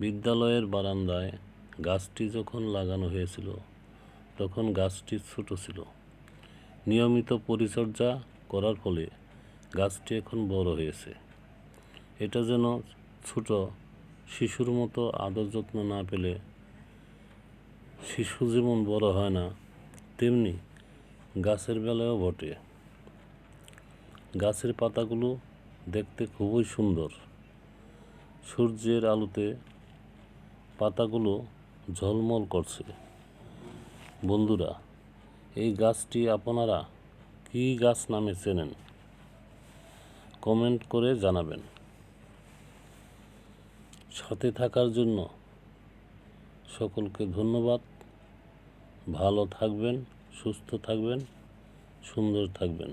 বিদ্যালয়ের বারান্দায় গাছটি যখন লাগানো হয়েছিল তখন গাছটি ছোট ছিল। নিয়মিত পরিচর্যা করার ফলে গাছটি এখন বড় হয়েছে। এটা যেন ছোট শিশুর মতো আদর যত্ন না পেলে শিশু যেমন বড় হয় না, তেমনি গাছের বেলায়ও বটে। গাছের পাতাগুলো দেখতে খুবই সুন্দর। সূর্যের আলোতে পাতাগুলো ঝলমল করছে। বন্ধুরা, এই গাছটি আপনারা কী গাছ নামে চেনেন? কমেন্ট করে জানাবেন। সাথে থাকার জন্য সকলকে ধন্যবাদ। ভালো থাকবেন, সুস্থ থাকবেন, সুন্দর থাকবেন।